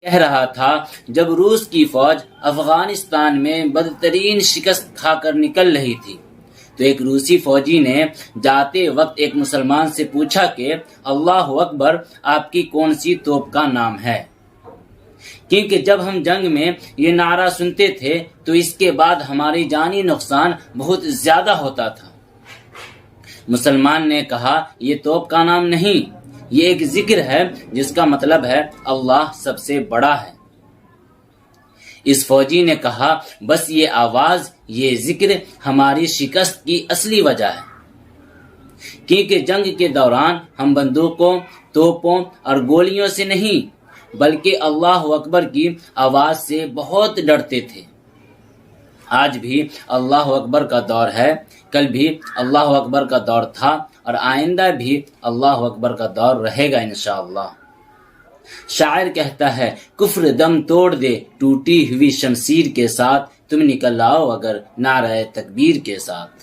کہہ رہا تھا جب روس کی فوج افغانستان میں بدترین شکست کھا کر نکل رہی تھی تو ایک روسی فوجی نے جاتے وقت ایک مسلمان سے پوچھا کہ اللہ اکبر آپ کی کون سی توپ کا نام ہے، کیونکہ جب ہم جنگ میں یہ نعرہ سنتے تھے تو اس کے بعد ہماری جانی نقصان بہت زیادہ ہوتا تھا۔ مسلمان نے کہا یہ توپ کا نام نہیں، یہ ایک ذکر ہے جس کا مطلب ہے اللہ سب سے بڑا ہے۔ اس فوجی نے کہا بس یہ آواز، یہ ذکر ہماری شکست کی اصلی وجہ ہے، کیونکہ جنگ کے دوران ہم بندوقوں، توپوں اور گولیوں سے نہیں بلکہ اللہ اکبر کی آواز سے بہت ڈرتے تھے۔ آج بھی اللہ اکبر کا دور ہے، کل بھی اللہ اکبر کا دور تھا اور آئندہ بھی اللہ اکبر کا دور رہے گا انشاءاللہ۔ شاعر کہتا ہے کفر دم توڑ دے ٹوٹی ہوئی شمشیر کے ساتھ، تم نکل آؤ اگر نعرہ تکبیر کے ساتھ۔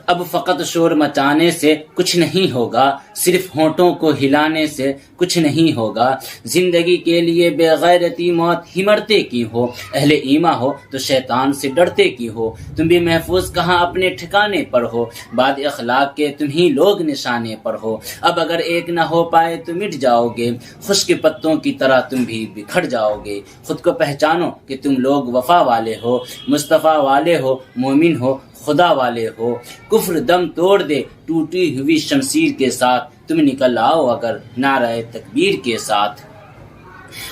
اب فقط شور مچانے سے کچھ نہیں ہوگا، صرف ہونٹوں کو ہلانے سے کچھ نہیں ہوگا۔ زندگی کے لیے بے غیرتی موت ہی مرتے کی ہو، اہل ایمان ہو تو شیطان سے ڈرتے کی ہو۔ تم بھی محفوظ کہاں اپنے ٹھکانے پر ہو، بعد اخلاق کے تم ہی لوگ نشانے پر ہو۔ اب اگر ایک نہ ہو پائے تو مٹ جاؤ گے، خشک پتوں کی طرح تم بھی بکھر جاؤ گے۔ خود کو پہچانو کہ تم لوگ وفا والے ہو، مصطفیٰ والے ہو، مومن ہو، خدا والے ہو۔ کفر دم توڑ دے ٹوٹی ہوئی شمشیر کے ساتھ، تم نکل آؤ اگر نعرہ تکبیر کے ساتھ۔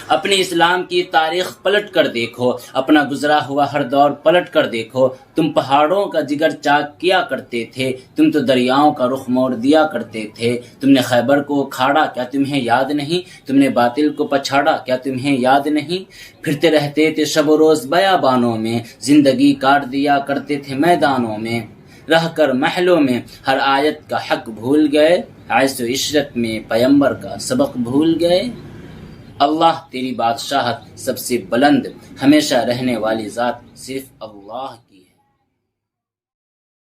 اپنے اسلام کی تاریخ پلٹ کر دیکھو، اپنا گزرا ہوا ہر دور پلٹ کر دیکھو۔ تم پہاڑوں کا جگر چاک کیا کرتے تھے، تم تو دریاؤں کا رخ موڑ دیا کرتے تھے۔ تم نے خیبر کو اکھاڑا، کیا تمہیں یاد نہیں؟ تم نے باطل کو پچھاڑا، کیا تمہیں یاد نہیں؟ پھرتے رہتے تھے شب و روز بیابانوں میں، زندگی کاٹ دیا کرتے تھے میدانوں میں۔ رہ کر محلوں میں ہر آیت کا حق بھول گئے، عیش و عشرت میں پیمبر کا سبق بھول گئے۔ اللہ تیری بادشاہت سب سے بلند، ہمیشہ رہنے والی ذات صرف اللہ کی